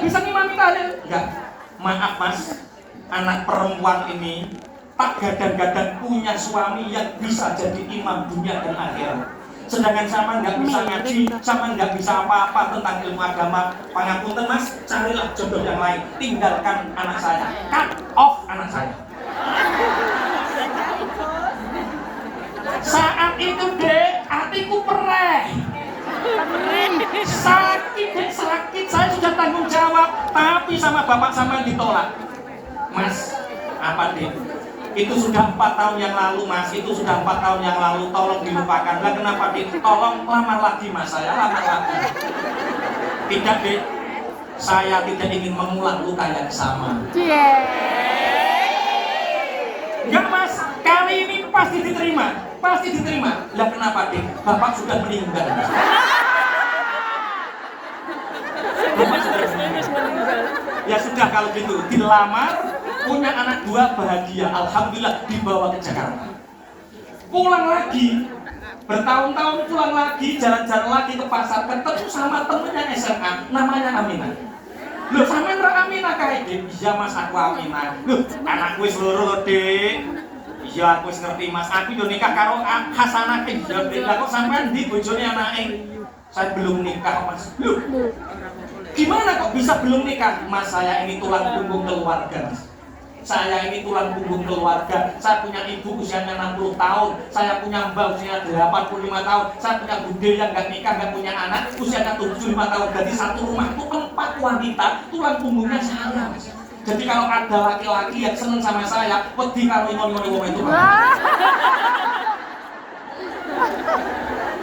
bisa ngimami tahlil. Enggak. Maaf Mas, anak perempuan ini tak gadang-gadang punya suami yang bisa jadi imam dunia dan akhirat. Sedangkan sama nggak bisa ngaji, sama nggak bisa apa-apa tentang ilmu agama. Pangapunten Mas, carilah jodoh yang lain. Tinggalkan anak saya, cut off anak saya. Saat itu dek, hatiku perih. Sakit dek, sakit. Saya sudah tanggung jawab, tapi sama bapak sama ditolak. Mas, apa dek? Itu sudah 4 tahun yang lalu Mas, itu sudah 4 tahun yang lalu, tolong dilupakan. Lah kenapa Dik? Tolong lamar lagi Mas, saya lamar lagi. Tidak Dik, saya tidak ingin mengulang luka yang sama. Enggak Mas, kali ini pasti diterima. Pasti diterima. Lah kenapa Dik? Bapak sudah meninggal. Bapak sudah meninggal. Ya sudah kalau gitu, dilamar, punya anak 2 bahagia, alhamdulillah, dibawa ke Jakarta. Pulang lagi, bertahun-tahun pulang lagi, jalan-jalan lagi ke pasar, ketemu sama temennya SMA, namanya Aminah. Loh, sama Aminah kayak Dek? Iya Mas, aku Aminah. Loh, anakku wis loro Dek. Iya aku wis ngerti Mas, aku yo nikah karo Hasanah ke iya Dek. Lah kok sampean ndi bojone anake? Saya belum nikah Mas. Loh, gimana kok bisa belum nikah? Mas, saya ini tulang punggung keluarga. Saya ini tulang punggung keluarga. Saya punya ibu usianya 60 tahun. Saya punya mbak usianya 85 tahun. Saya punya bude yang nggak nikah, nggak punya anak, usianya 75 tahun. Jadi satu rumah itu 4 wanita, tulang punggungnya saya. Jadi kalau ada laki-laki yang seneng sama saya, wedi kalau imon-imon itu.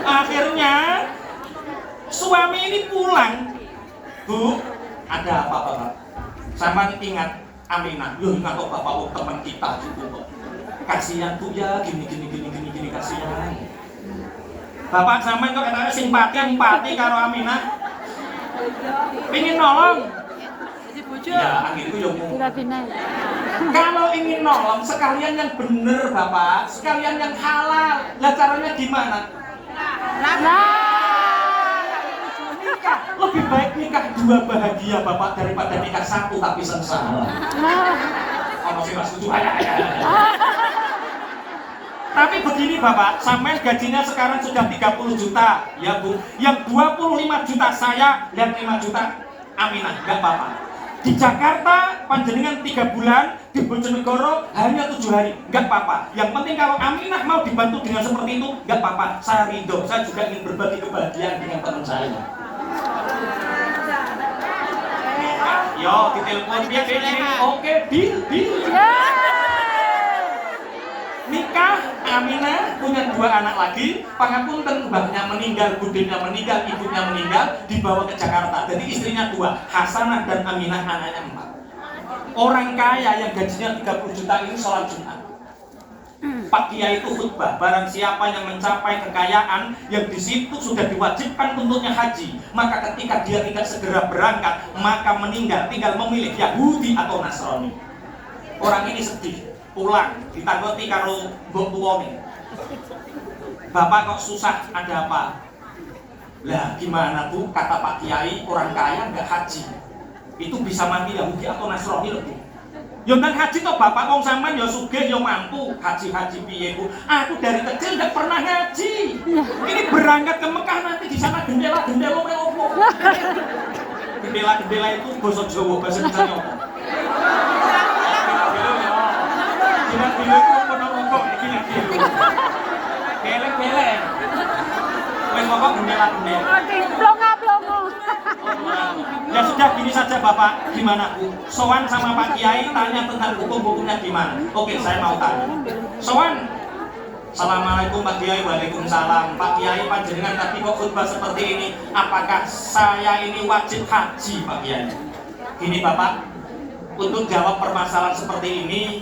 Akhirnya suami ini pulang. Bu, ada apa Bapak? Sama ingat Aminah, loh ingat kok Bapak kok teman kita gitu kok. Kasihan Bu ya, gini kasihan. Bapak sama kok katanya simpati karo Aminah. Ingin nolong. Ya, akhirnya yang ngomong. Kalau ingin nolong, sekalian yang bener Bapak, sekalian yang halal. Lah caranya gimana? Lebih baik nikah 2 bahagia Bapak daripada nikah 1 tapi sengsara. Kalau sih Mas setuju. Tapi begini Bapak, sampai gajinya sekarang sudah 30 juta, ya Bu. Yang 25 juta saya dan 5 juta Aminah, enggak apa-apa. Di Jakarta panjenengan 3 bulan, di Bojonegoro hanya 7 hari, enggak apa-apa. Yang penting kalau Aminah mau dibantu dengan seperti itu, enggak apa-apa. Saya ridho, saya juga ingin berbagi kebahagiaan dengan teman saya. Yo, ditelepon dia begini, oke, deal. Nikah, Aminah punya 2 anak lagi. Pangapunten, mbahnya meninggal, budenya meninggal, ibunya meninggal, dibawa ke Jakarta. Jadi istrinya 2, Hasanah dan Aminah, anaknya 4. Orang kaya yang gajinya 30 juta ini sholat Jumat. Pak Kiai itu khutbah, barang siapa yang mencapai kekayaan yang di situ sudah diwajibkan untuknya haji, maka ketika dia tidak segera berangkat, maka meninggal, tinggal memilih Yahudi atau Nasrani. Orang ini sedih, pulang, ditangguti karo mbok tuwane. Bapak kok susah, ada apa? Lah gimana Bu, kata Pak Kiai, orang kaya nggak haji, itu bisa mati Yahudi atau Nasrani loh Bu. Yo nang haji toh Bapak wong sampean yo sugih yo mampu, haji piye Bu? Aku dari kecil enggak pernah ngaji. Ini berangkat ke Mekah nanti di sana gendela opo? Gendela itu basa Jawa, bahasa Indonesia opo? Gendela itu ono iki lagi. Kelek. Wes Bapak gendela. Oke, plongo. Ya sudah gini saja Bapak, gimana Bu? Sowan sama Pak Kiai tanya tentang hukum-hukumnya gimana? Oke, saya mau tanya. Sowan, Assalamualaikum Pak Kiai, waalaikumsalam. Pak Kiai panjenengan tadi kok khutbah seperti ini, apakah saya ini wajib haji Pak Kiai? Gini Bapak, untuk jawab permasalahan seperti ini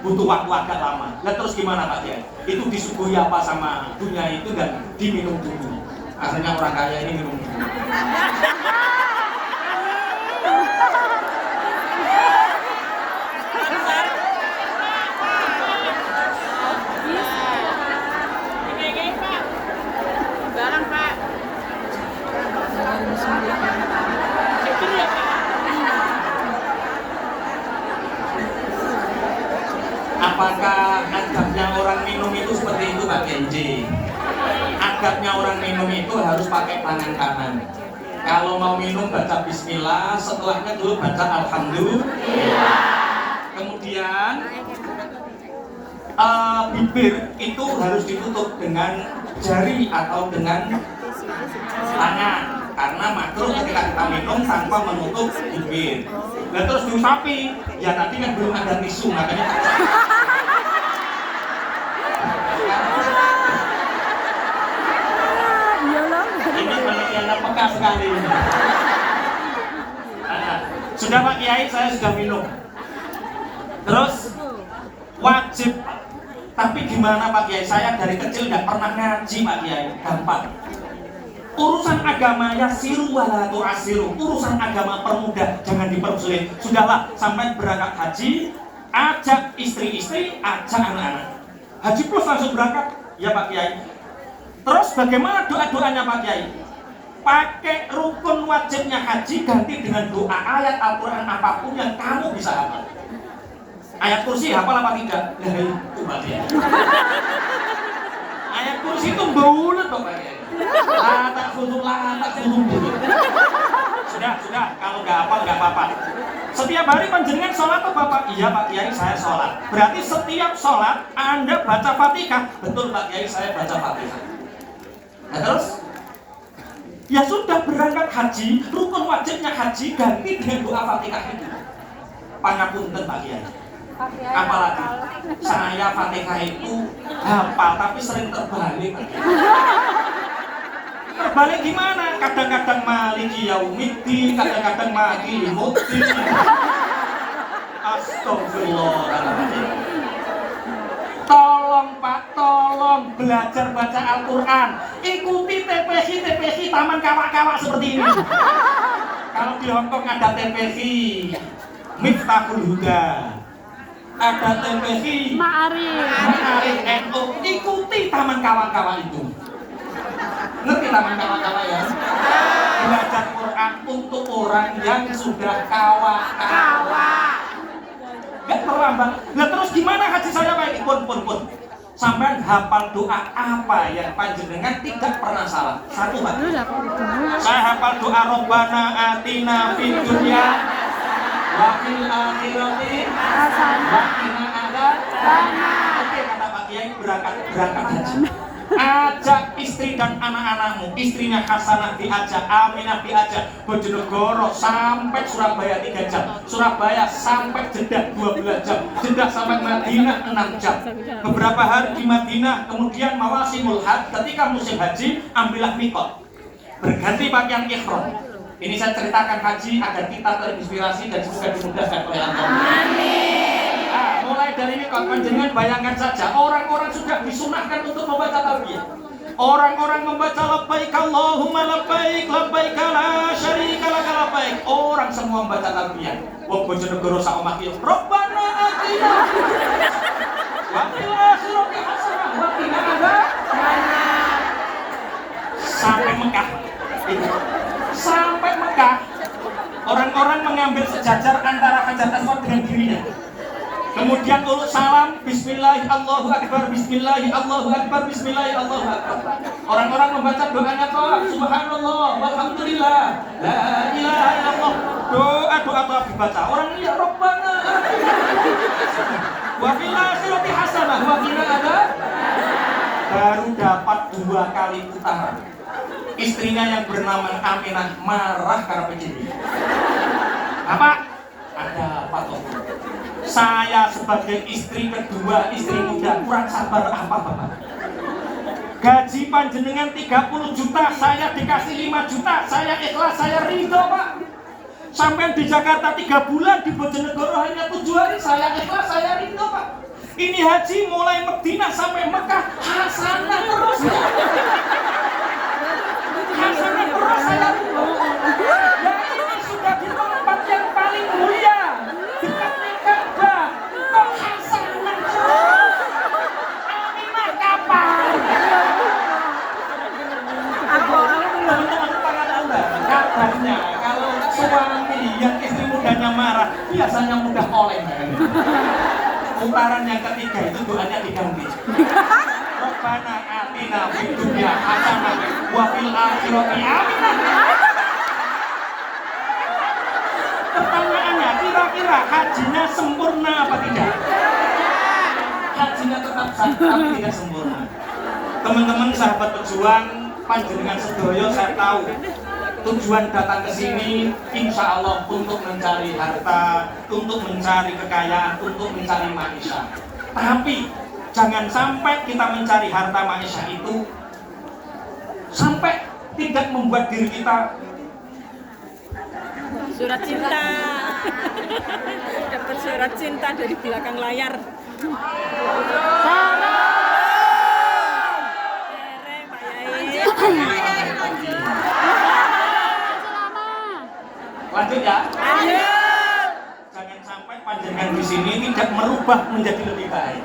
butuh waktu agak lama. Lah terus gimana Pak Kiai? Itu disuguhi apa sama dunia itu dan diminum dulu. Akhirnya orang kaya ini minum dulu. Apakah adabnya orang minum itu seperti itu Pak Kenji? Adabnya orang minum itu harus pakai tangan kanan. Kalau mau minum baca bismillah, setelahnya dulu baca alhamdulillah. Kemudian bibir itu harus ditutup dengan jari atau dengan tangan, karena makruh ketika kita minum tanpa menutup bibir. Dan terus diusapi, ya tadi kan belum ada tisu, makanya ini penelitiannya peka sekali. Sudah Pak Kiai, saya sudah minum. Terus wajib, tapi gimana Pak Kiai? Saya dari kecil nggak pernah ngaji Pak Kiai. Gampang. Urusan agama ya siru wala tu'asiru. Urusan agama permudah, jangan dipersulit. Sudahlah, sampai berangkat haji, ajak istri-istri, ajak anak-anak. Haji plus langsung berangkat, ya Pak Kiai. Terus bagaimana doa-doanya Pak Kiai? Pakai rukun wajibnya haji ganti dengan doa ayat Al-Quran apapun yang kamu bisa hafal. Ayat kursi hafal apa tidak? Ya itu Pak Kiai. Ayat kursi itu bulat Pak Kiai. Lata khusus. Sudah, kalau nggak hafal nggak apa-apa. Setiap hari panjenengan sholat tuh Bapak? Iya Pak Kiai, saya sholat. Berarti setiap sholat Anda baca Fatihah? Betul Pak Kiai, saya baca Fatihah. Nah terus? Ya sudah, berangkat haji, rukun wajibnya haji ganti dengan doa Fatihah itu. Pangapunten Pak Kiai. Apalagi saya Fatihah itu hafal tapi sering terbalik. Terbalik gimana? Kadang-kadang maliki yaumiddin, kadang-kadang maliki muddin. Astagfirullahaladzim. Tolong Pak, tolong belajar baca Al-Quran. Ikuti TPI Taman Kawak-Kawak seperti ini. Kalau di Hongkong ada TPI Miftahul Huda, ada TPI Ma'arif NU. Ikuti Taman Kawak-Kawak itu. Ngerti Taman Kawak-Kawak ya? Belajar Quran untuk orang yang sudah kawak-kawak. Gak terlambat. Nah terus gimana haji saya Pak? Pun. Sampai hafal doa apa yang panjenengan tidak pernah salah? Satu Pak. Saya hafal doa Rabbana atina fid dunya wa fil akhirati wa qina adzabannar. Oke kata Pak Kiai, berangkat haji. Ajak istri dan anak-anakmu. Istrinya Hasanah diajak, Aminah diajak, Bojonegoro sampai Surabaya 3 jam, Surabaya sampai Jeddah 12 jam, Jeddah sampai Madinah 6 jam. Beberapa hari di Madinah, kemudian mawasimul hajj, ketika musim haji ambillah mikot, berganti pakaian ihram. Ini saya ceritakan haji agar kita terinspirasi dan semoga dimudahkan oleh Allah. Amin. Mulai dari ini panjenengan bayangkan saja, orang-orang sudah disunahkan untuk membaca talbiyah. Orang-orang membaca labbaik Allahumma labbaik, labbaik la syarika laka labbaik. Orang semua membaca talbiyah. Wong Bojonegoro sak omah iki, Rabbana atina wa fil akhirati hasanah wa qina adzabannar. Sampai Mekah. Sampai Mekah, orang-orang mengambil sejajar antara Hajar Aswad dengan dirinya. Kemudian urut salam, Bismillahi Allahu Akbar, Bismillahi Allahu Akbar, Bismillahi Allahu Akbar. Orang-orang membaca doanya toh, Subhanallah, Walhamdulillah, La ilaha illallah. Doa toh dibaca. Orang ini ya Rabbana wa fil akhirati hasanah wa qina adzabannar. Baru dapat 2 kali putaran. Istrinya yang bernama Aminah marah karena begini. Apa? Ada apa toh? Saya sebagai istri kedua, istri muda, kurang sabar apa Bapak? Gaji panjenengan 30 juta, saya dikasih 5 juta, saya ikhlas, saya ridho Pak. Sampai di Jakarta 3 bulan, di Bojonegoro hanya 7 hari, saya ikhlas, saya ridho Pak. Ini haji mulai Madinah sampai Mekah, hasanah terus. Hasanah terus saya ridho. Ya ini sudah di tempat yang paling mulia. Kabarnya kalau suami yang istri mudanya marah biasanya mudah oleh. putaran yang ketiga itu doanya diganti. Rabbana atina fid dunya hasanah wa fil akhirati aminah. Pertanyaannya, kira-kira hajinya sempurna apa tidak? Hajinya tetap sah, tapi tidak sempurna. Teman-teman sahabat pejuang, panjenengan sedoyo saya tahu tujuan datang ke sini insya Allah untuk mencari harta, untuk mencari kekayaan, untuk mencari maisha. Tapi jangan sampai kita mencari harta maisha itu sampai tidak membuat diri kita surat cinta. Dapat surat cinta dari belakang layar. Lanjut ya. Jangan sampai panjenengan di sini tidak merubah menjadi lebih baik.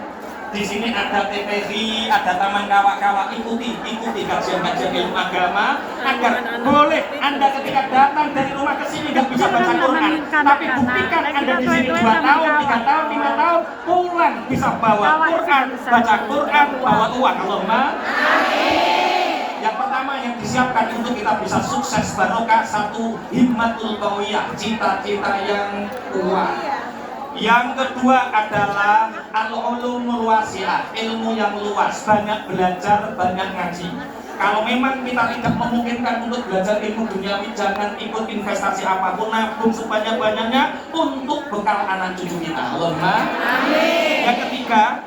Di sini ada TPV, ada taman kawak-kawak, ikuti kajian-kajian ilmu agama agar boleh Anda ketika datang dari rumah ke sini nggak bisa baca Quran, tapi buktikan Anda di sini 2 tahun, 3 tahun, 5 tahun, pulang bisa bawa Quran, baca Quran, bawa uang. Allahumma amin. Yang pertama yang disiapkan untuk kita bisa sukses barokah, satu himmatul qawiyah, cita-cita yang kuat. Yang kedua adalah al-ulumul wasi'ah, ilmu yang luas, banyak belajar, banyak ngaji. Kalau memang kita tidak memungkinkan untuk belajar ilmu duniawi, jangan ikut investasi apapun, nabung sebanyak-banyaknya untuk bekal anak cucu kita. Allahumma amin. Yang ketiga,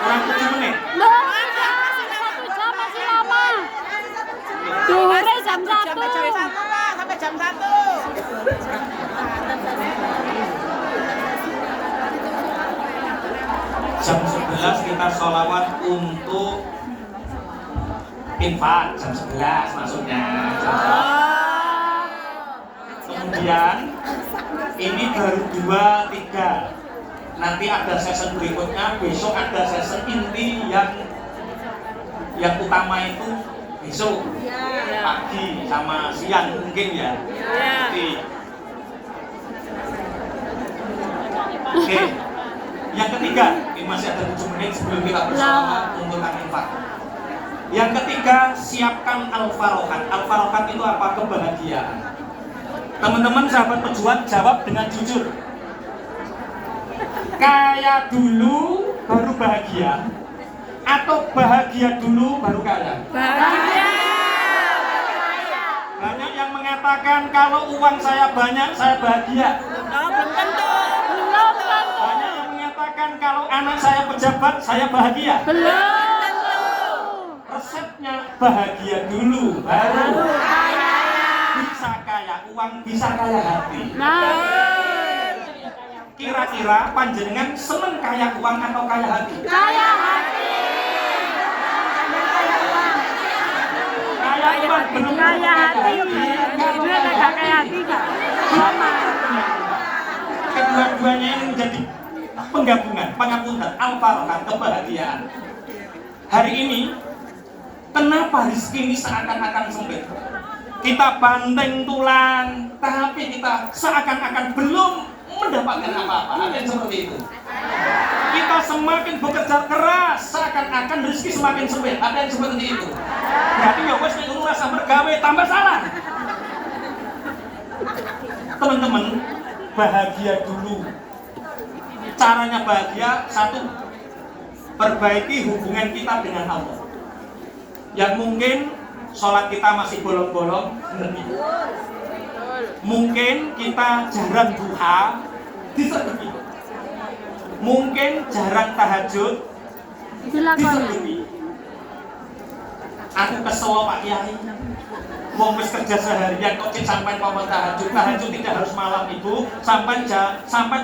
kurang 7 menit. Duhurnya jam 1. Sampai jam 1. Jam 11 kita sholawat untuk infak, jam 11 maksudnya. Kemudian ini baru 2, 3. Nanti ada session berikutnya, besok ada session inti yang utama itu besok pagi sama siang mungkin ya. Oke. Yang ketiga, ini masih ada 7 menit sebelum kita bersama untuk infak. Yang ketiga, siapkan al-farohat. Al-farohat itu apa? Kebahagiaan. Teman-teman sahabat pejuang, jawab dengan jujur. Kaya dulu baru bahagia, atau bahagia dulu baru kaya? Bahagia. Banyak yang mengatakan kalau uang saya banyak saya bahagia. Oh, belum tentu. Banyak yang mengatakan kalau anak saya pejabat saya bahagia. Resepnya bahagia dulu baru kaya. Bisa kaya uang, bisa kaya hati. Kira-kira panjenengan seneng kaya uang atau kaya hati? Kaya hati. Kaya uang belum Kaya hati. Dia nggak kaya hati nggak? Sama. Kedua-duanya ini menjadi penggabungan, pengapunten, al-farohat, kebahagiaan. Hari ini, kenapa rezeki ini seakan-akan sempit? Kita banting tulang, tapi kita seakan-akan belum mendapatkan apa-apa. Ada yang seperti itu. Kita semakin bekerja keras, seakan-akan rezeki semakin sempit. Ada yang seperti itu. Berarti ya wes nek rasa mergawe tambah salah. Teman-teman, bahagia dulu. Caranya bahagia, satu, perbaiki hubungan kita dengan Allah. Yang mungkin sholat kita masih bolong-bolong, mungkin kita jarang duha, disedeki. Mungkin jarang tahajud, disedeki. Aku kesel Pak Kiai, wong wis kerja seharian kok sampai ngomong tahajud. Tahajud tidak harus malam Ibu, sampai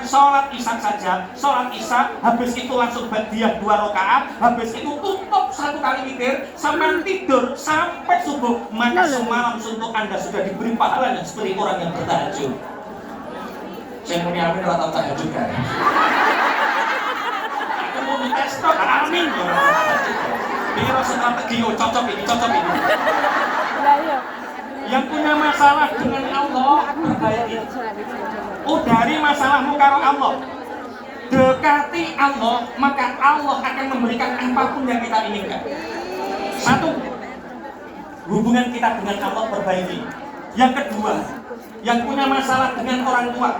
sholat isya saja. Sholat isya habis itu langsung badiah 2 rakaat, habis itu tutup 1 kali witir, sampai tidur sampai subuh. Maka semalam suntuk Anda sudah diberi pahala yang seperti orang yang bertahajud. Saya muni amin ora tau tahajud kan. Aku mau tes tok amin. Biro strategi cocok ini. Lah iya. Yang punya masalah dengan Allah, perbaiki. Udari masalahmu karo Allah. Dekati Allah, maka Allah akan memberikan apapun yang kita inginkan. Satu, hubungan kita dengan Allah perbaiki. Yang kedua, yang punya masalah dengan orang tua.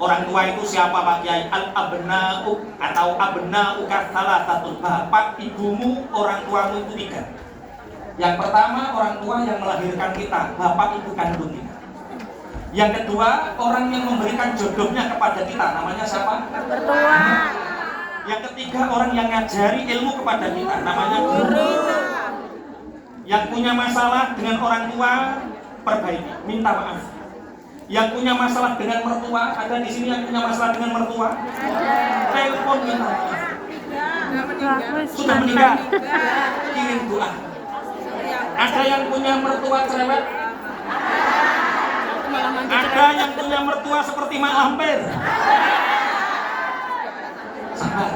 Orang tua itu siapa Pak Kiai? Al-abna'u atau abna'u katsalatatun. Bapak, ibumu, orang tuamu itu tiga. Yang pertama, orang tua yang melahirkan kita, bapak ibu kandung kita. Yang kedua, orang yang memberikan jodohnya kepada kita, namanya siapa? Mertua. Yang ketiga, orang yang ngajari ilmu kepada kita, namanya guru. Yang punya masalah dengan orang tua, perbaiki, minta maaf. Yang punya masalah dengan mertua, ada di sini yang punya masalah dengan mertua? Telepon minta maaf. Sudah meninggal, kirim doa. Ada yang punya mertua cerewet? Ada yang punya mertua seperti Mak Lampir? Sabar.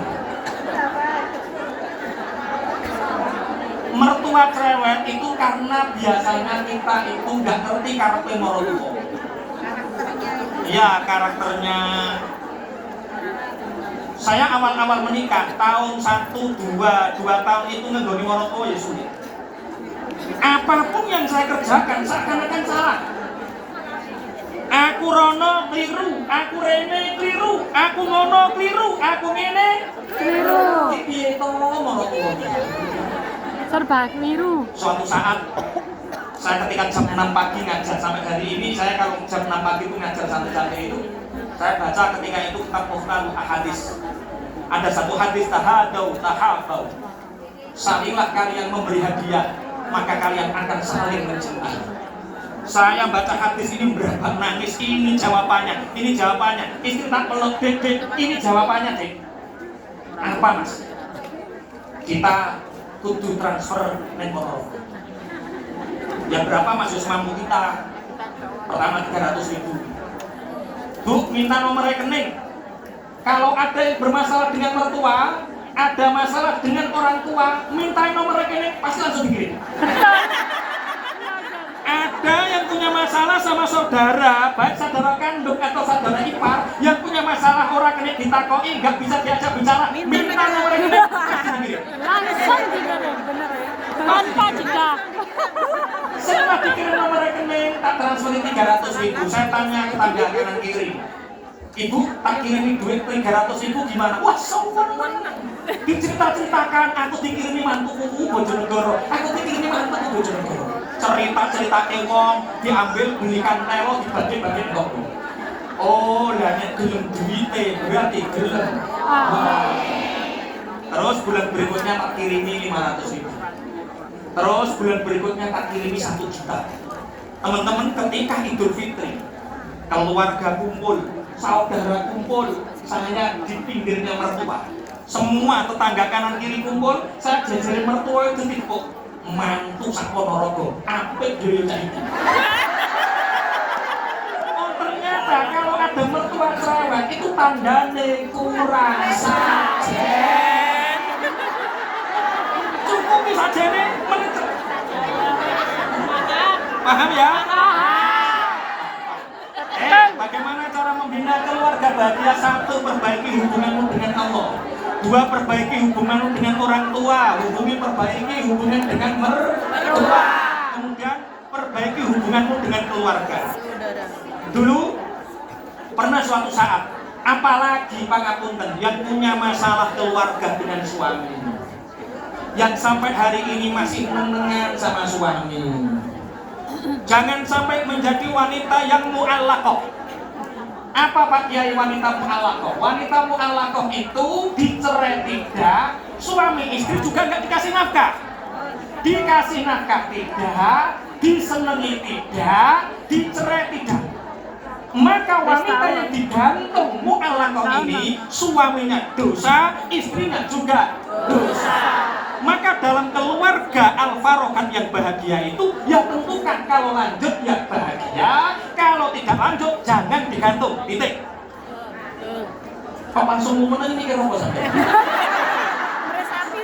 Mertua cerewet itu karena biasanya kita itu nggak ngerti karakter mertua. Ya, karakternya. Saya awal-awal menikah tahun 1, 2 tahun itu ngenggoni mertua ya sulit. Apapun yang saya kerjakan seakan-akan salah. Aku rono keliru, aku rene keliru, aku ngono keliru, aku ngene Keliru. piye to mertua. Serba keliru. Suatu saat saya ketika jam 6 pagi ngajar sampai hari ini, saya kalau jam 6 pagi itu ngajar sampai itu, saya baca ketika itu kitab Muhtal Ahadits. Ada satu hadis tahadau tahabau. Salinglah kalian memberi hadiah, maka kalian akan saling mencintai. Saya baca hadis ini berapa nangis, ini jawabannya, istri tak peluk, dek, ini jawabannya dek. Apa mas? Kita kudu transfer nomor. Ya berapa mas mampu kita? Pertama 300.000. Bu, minta nomor rekening. Kalau ada yang bermasalah dengan mertua, ada masalah dengan orang tua, minta nomor rekening, pasti langsung dikirim. Ada yang punya masalah sama saudara, baik saudara kandung atau saudara ipar, yang punya masalah orang kena ditakoi, nggak bisa diajak bicara, minta nomor rekening, pasti dikirim. Langsung dikirim, bener ya. Tanpa jeda. Setelah dikirim nomor rekening, tak transferin 300.000. Saya tanya ke tangga kanan kiri, ibu tak kirimi duit 300.000 gimana? Wah sombong. Dicerita-ceritakan, aku dikirimi mantuku Bojonegoro, aku dikirimi mantuku Bojonegoro. Cerita wong diambil belikan telo dibagi-bagi kok. Oh, lah nek gelem duwite berarti gelem. Terus bulan berikutnya tak kirimi 500.000. Terus bulan berikutnya tak kirimi 1 juta. Teman-teman ketika Idul Fitri, keluarga kumpul, saudara kumpul, saya di pinggirnya mertua. Semua tetangga kanan kiri kumpul, saya jajarin mertua itu tipuk. Mantu sak Ponorogo, apik dhewe cah iki. Oh ternyata kalau ada mertua cerewet itu tandane kurang sajen. Cukup sajene menit. Paham ya? Bagaimana cara membina keluarga bahagia? 1, perbaiki hubunganmu dengan Allah. 2, perbaiki hubunganmu dengan orang tua. Perbaiki hubungan dengan mertua. Kemudian perbaiki hubunganmu dengan keluarga. Dulu pernah suatu saat, apalagi pangapunten yang punya masalah keluarga dengan suami, yang sampai hari ini masih menengan sama suami. Jangan sampai menjadi wanita yang mu'allaqah. Apa Pak Kiai wanita mu'allaqah? Wanita mu'allaqah itu dicerai tidak, suami istri juga nggak dikasih nafkah. Dikasih nafkah tidak, disenangi tidak, dicerai tidak. Maka wanita yang digantung mu'allaqah ini, suaminya dosa, istrinya juga dosa. Maka dalam keluarga al-farokat yang bahagia itu, ya tentukan kalau lanjut ya bahagia, kalau tidak lanjut jangan digantung, titik. Kok langsung ngomong aja mikir apa sampai? Meresapi.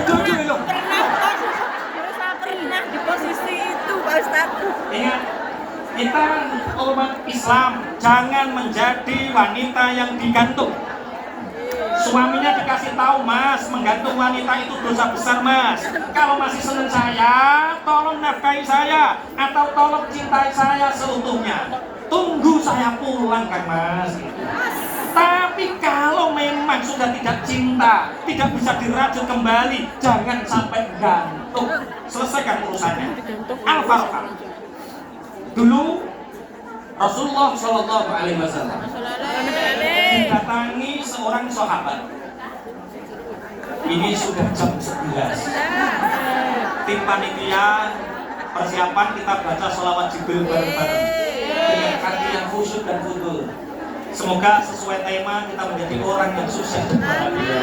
Jujur loh. Pernah di posisi Ingat, kita umat Islam jangan menjadi wanita yang digantung. Suaminya dikasih tahu, Mas, menggantung wanita itu dosa besar, Mas. Kalau masih senang saya, tolong nafkahi saya atau tolong cintai saya seutuhnya. Tunggu saya pulang kan, Mas. Tapi kalau memang sudah tidak cinta, tidak bisa dirajut kembali, jangan sampai gantung. Selesaikan urusannya. Al-Farqah. Dulu Rasulullah Shallallahu Alaihi Wasallam didatangi seorang sahabat. Ini sudah jam 11. Tim panitia persiapan kita baca sholawat Jibril bareng-bareng dengan hati yang khusyuk dan khudu. Semoga sesuai tema kita menjadi orang yang sukses dan bahagia.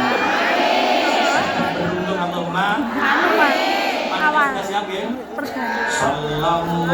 Beruntung Allahumma. Panitia sudah siap ya? Sallallahu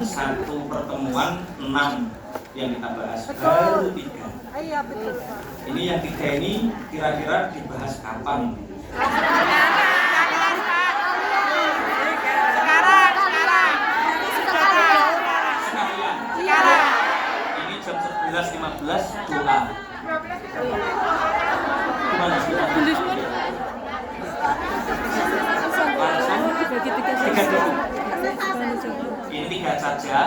satu pertemuan 6 yang kita bahas, baru 3. Iya betul Pak. Ini yang 3 ini kira-kira dibahas kapan? Sekarang. Ini jam 11.15 doa. Gimana sih? Langsung Dibagi 3 3 dulu. Ini 3 saja.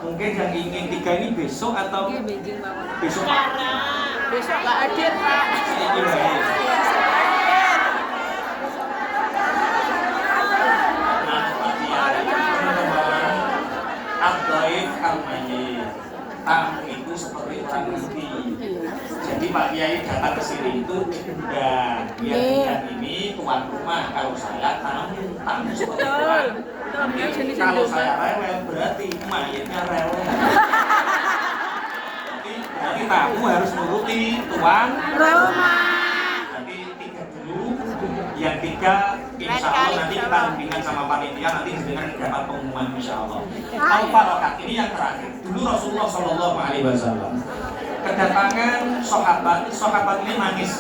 Mungkin yang ingin 3 ini besok atau besok? Besok nggak hadir Pak. Ini baik. Nah, teman-teman, Abdaif Al-Mayyit, tamu itu seperti orang mati. Jadi Pak Kiai datang ke sini itu diundang. Dia bilang ini tuan rumah. Kalau saya tamu seperti tuan. Nanti kalau saya rewel berarti mayitnya rewel. Berarti tamu harus nuruti tuan rumah. Nanti 3 dulu. Yang 3 insya Allah nanti kita bimbingan sama panitia, nanti dengan dapat pengumuman insya Allah. Al-Farokat ini yang terakhir. Dulu Rasulullah Shallallahu Alaihi Wasallam kedatangan sahabat ini menangis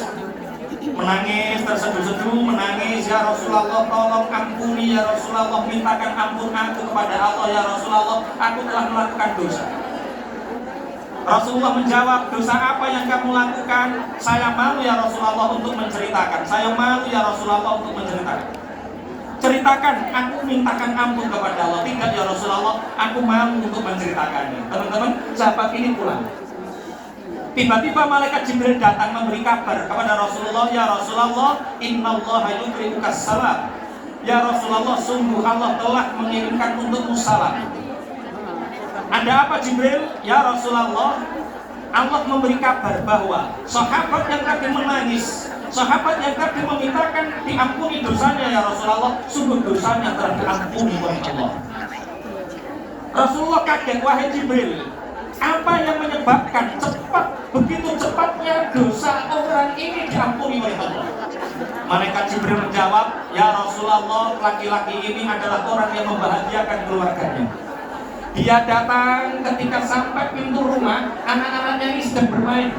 terseduh-seduh, menangis, ya Rasulullah tolong ampuni ya Rasulullah, mintakan ampun aku kepada Allah ya Rasulullah, aku telah melakukan dosa. Rasulullah menjawab, dosa apa yang kamu lakukan? Saya malu ya Rasulullah untuk menceritakan. Saya malu ya Rasulullah untuk menceritakan. Ceritakan, aku mintakan ampun kepada Allah. Tidak ya Rasulullah, aku malu untuk menceritakannya. Teman-teman, sahabat ini pulang. Tiba-tiba malaikat Jibril datang memberi kabar kepada Rasulullah, ya Rasulullah, innallaha yukrimukas salam. Ya Rasulullah, sungguh Allah telah mengirimkan untukmu salam. Ada apa Jibril? Ya Rasulullah, Allah memberi kabar bahwa sahabat yang tadi menangis, sahabat yang tadi memintakan diampuni dosanya ya Rasulullah, sungguh dosanya telah diampuni oleh Allah. Rasulullah kaget, wahai Jibril, apa yang menyebabkan begitu cepatnya dosa orang ini diampuni oleh Allah? Malaikat Jibril menjawab, ya Rasulullah, laki-laki ini adalah orang yang membahagiakan keluarganya. Dia datang ketika sampai pintu rumah, anak-anaknya ini sedang bermain.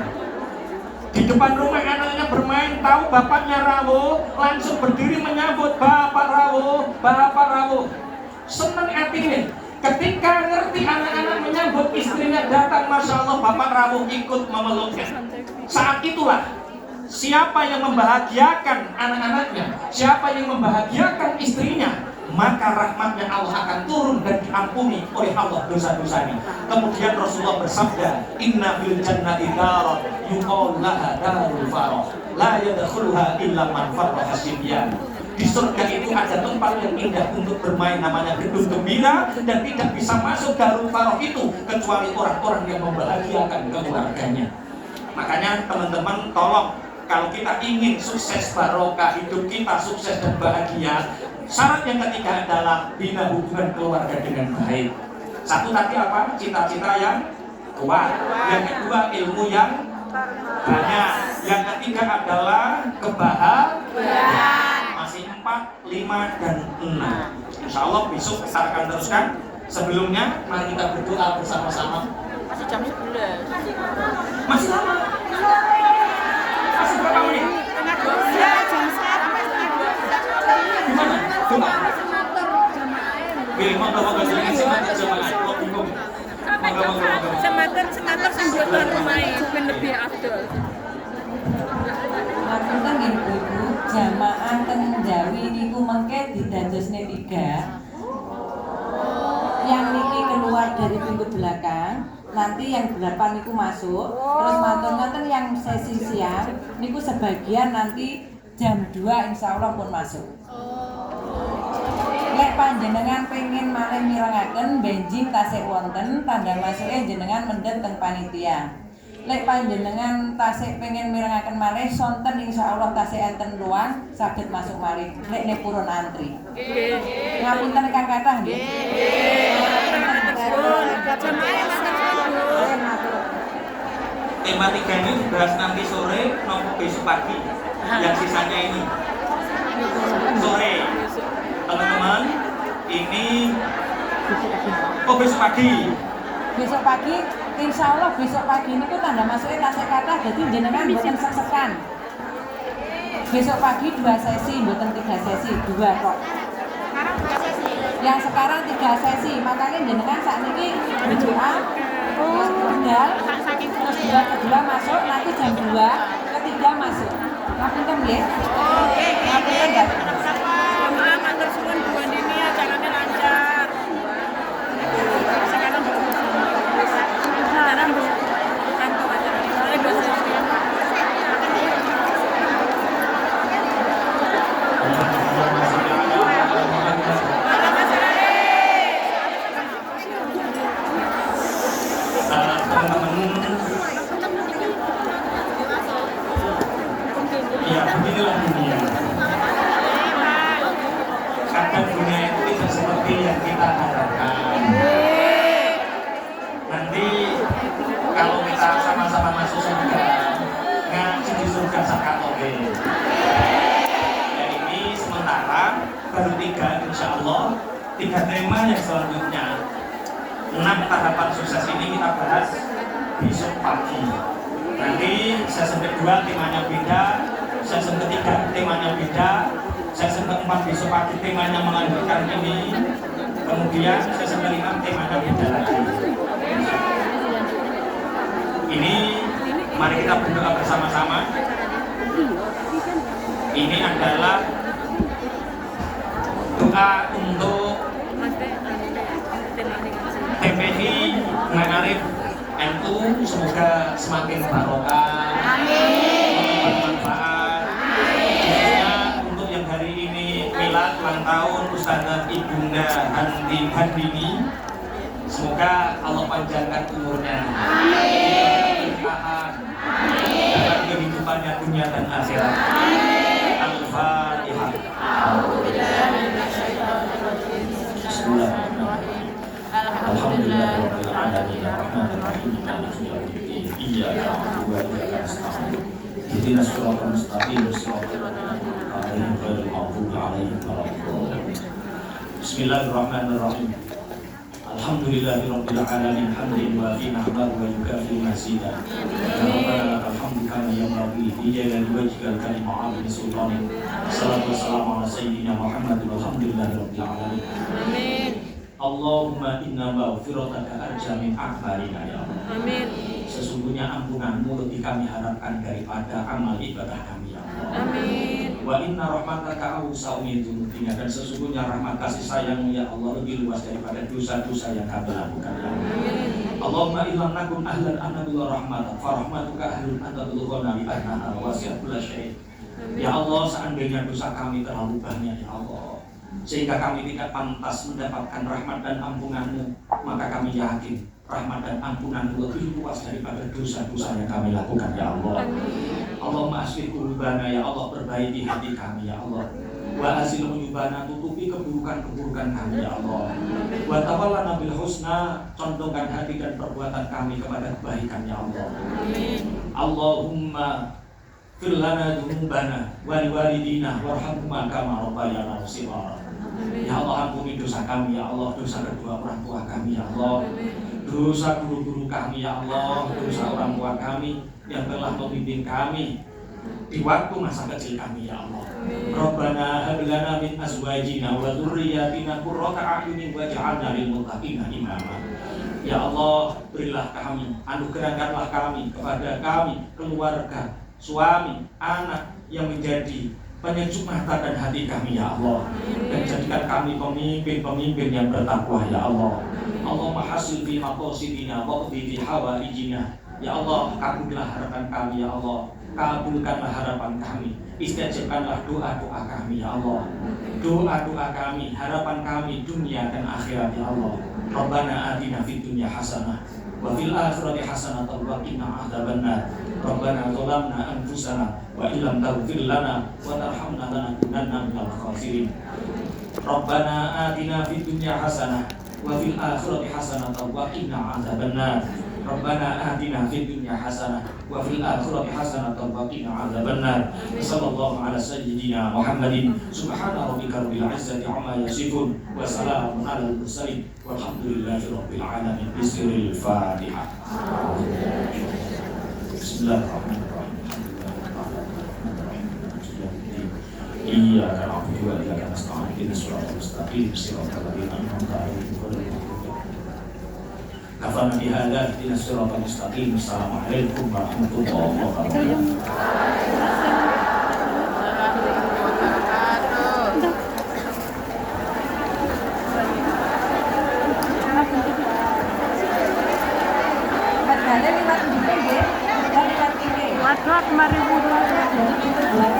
Di depan rumah anaknya bermain, tahu bapaknya rawuh, langsung berdiri menyambut, Bapak rawuh, Bapak rawuh. Senang hatinya. Ketika ngerti anak-anak menyambut istrinya datang, Masya Allah, Bapak rawuh ikut memeluknya. Saat itulah siapa yang membahagiakan anak-anaknya, siapa yang membahagiakan istrinya, maka rahmatnya Allah akan turun dan diampuni oleh Allah dosa-dosanya. Kemudian Rasulullah bersabda, Inna fil jannati daron yuqalu laha darul faroh la yadkhuluha illa man farraha sibyan. Di surga itu ada tempat yang indah untuk bermain, namanya gedung gembira, dan tidak bisa masuk darul faroh itu kecuali orang-orang yang membahagiakan keluarganya. Makanya teman-teman tolong, kalau kita ingin sukses barokah, hidup kita sukses dan bahagia, syarat yang ketiga adalah bina hubungan keluarga dengan baik. Satu tadi apa? Cita-cita yang kuat. Yang kedua ilmu yang banyak. Yang ketiga adalah kebahagiaan. Masih 4, 5, dan 6. Insya Allah besok kita akan teruskan. Sebelumnya mari kita berdoa bersama-sama. Masih jam 11. Masih lama. Masih berapa menit? Tengah 12 jam 1 sampai setengah 12. Gimana? Coba. Oke, moga-moga dengan semangat jemaah. Kok bingung? Moga-moga. Semater sambil bermain ben lebih afdol. Ngapunten nggih Ibu, jamaah teng Jawi niku mengke didadosne 3. Yang niki keluar dari pintu belakang, nanti yang 8 niku masuk. Terus matur ngoten yang sesi siang niku sebagian nanti jam 2 insya Allah pun masuk. Lek panjenengan pengen malih mirengaken benjing tasik wonten, tanda masuknya jenengan mendhet teng panitia. Lek panjenengan tasik pengen mirengaken malih sonten insya Allah tasik enten luang saged masuk malih. Lek ne purun antri. Ngapunten Kang kathah nggih. Tema 3 ini dibahas nanti sore nopo besok pagi. Yang sisanya ini sore. Teman-teman, ini Oh besok pagi. Besok pagi, insya Allah besok pagi ini tuh tanda masuknya tasik kata, jadi jenengan buatan sekan. Besok pagi 2 sesi, buatan 3 sesi, 2 kok. Sekarang 2 sesi. Yang sekarang 3 sesi, makanya jenengan saat ini berdoa, tinggal, terus kedua masuk, nanti jam 2, ketiga masuk. Ngapunten nggih? Oke, Ngapunten nggak? Maaf, antar suwun Bu Andini acaranya lancar. Sekarang kantor acaranya. Soalnya 2 sesi. Ya, beginilah dunia. Kadang dunia itu tidak seperti yang kita harapkan. Nanti kalau kita sama-sama masuk surga, ngaji di surga sakatoke. Ya ini sementara baru 3, insya Allah 3 tema yang selanjutnya. 6 tahapan sukses ini kita bahas besok pagi. Nanti sesi kedua temanya beda, sesi ketiga temanya beda, sesi keempat besok pagi temanya melanjutkan ini, kemudian sesi kelima temanya beda lagi. Ini mari kita berdoa bersama-sama. Ini adalah doa untuk TPI Mengarif NU, semoga semakin barokah, bermanfaat. Khususnya untuk yang hari ini milad ulang tahun Ustazah Ibunda Handini, semoga Allah panjangkan umurnya, berkahan dalam kehidupannya dunia dan akhirat. Al-Fatihah. Bismillahirrahmanirrahim. Alhamdulillahirabbil alamin arrahmanir rahim maliki yaumiddin iyyaka na'budu wa iyyaka nasta'in ihdinas siratal mustaqim siratal ladzina an'amta 'alaihim ghairil maghdubi 'alaihim waladdallin. Bismillahirrahmanirrahim. Alhamdulillahirabbil alamin hamdan wa fi nahmadu wa yukafi mazida. Rabbana lakal hamdu kama yanbaghi li jalali wajhikal karim 'azimi sultanik. Salatu wassalamu ala sayyidina Muhammadin walhamdulillahirabbil alamin. Amin. Allahumma inna maghfirataka arja min a'malina ya Allah. Amin. Sesungguhnya ampunanmu lebih kami harapkan daripada amal ibadah kami ya Allah. Amin. Wa inna rahmataka awsa'u min dzunubina, dan sesungguhnya rahmat kasih sayangmu ya Allah lebih luas daripada dosa-dosa yang kami lakukan ya Allah. Allahumma illam nakun ahlan an nabila rahmatak fa rahmatuka ahlun an tablughana bi anna wasi'at kulla syai'. Ya Allah, seandainya dosa kami terlalu banyak ya Allah, sehingga kami tidak pantas mendapatkan rahmat dan ampunanmu, maka kami yakin rahmat dan ampunanmu lebih luas daripada dosa-dosa yang kami lakukan ya Allah. Allahumma aslih qulubana ya Allah, perbaiki hati kami ya Allah. Wa azil uyubana, tutupi keburukan-keburukan kami ya Allah. Wa tawallana bil husna, condongkan hati dan perbuatan kami kepada kebaikan ya Allah. Allahumma fir lana dzunubana wa liwalidina warhamhuma kama rabbayana shaghira. Ya Allah, ampuni dosa kami ya Allah, dosa kedua orang tua kami ya Allah, dosa guru-guru kami ya Allah, dosa orang tua kami yang telah memimpin kami di waktu masa kecil kami ya Allah. Rabbana hab lana min azwajina wa dzurriyyatina qurrata a'yunin waj'alna lil muttaqina imama. Ya Allah, berilah kami, anugerahkanlah kami kepada kami, keluarga, suami, anak yang menjadi penyejuk mata dan hati kami ya Allah, dan jadikan kami pemimpin-pemimpin yang bertakwa ya Allah. Allahumma hasil fi maqasidina waqdi fi hawaijina. Ya Allah, kabulkanlah harapan kami ya Allah, kabulkanlah harapan kami, istajabkanlah doa-doa kami ya Allah, doa-doa kami, harapan kami dunia dan akhirat ya Allah. Rabbana atina fid dunya hasanah wa fil akhirati hasanatan wa qina adzabannar. Rabbana zalamna anfusana wa illam taghfir lana wa tarhamna lanakunanna minal khasirin. Rabbana atina fid dunya hasanah wa fil akhirati hasanatan wa qina adzabannar. Rabbana atina fid dunya hasanah wa fil akhirati hasanah wa qina adzabannar. Sallallahu ala sayyidina Muhammadin subhana rabbika rabbil izzati amma yasifun wa salamun alal mursalin walhamdulillahi rabbil alamin. Bismillahil Fatihah. Bismillahirrahmanirrahim. Iyyaka na'budu wa iyyaka nasta'in. Ihdinas siratal mustaqim. Siratal ladzina an'amta 'alaihim ghairil maghdubi 'alaihim. Kafana bihadza ihdinas siratal mustaqim. Assalamualaikum warahmatullahi wabarakatuh. Harganya 5.000 nggih. 5.000. WhatsApp 5.200.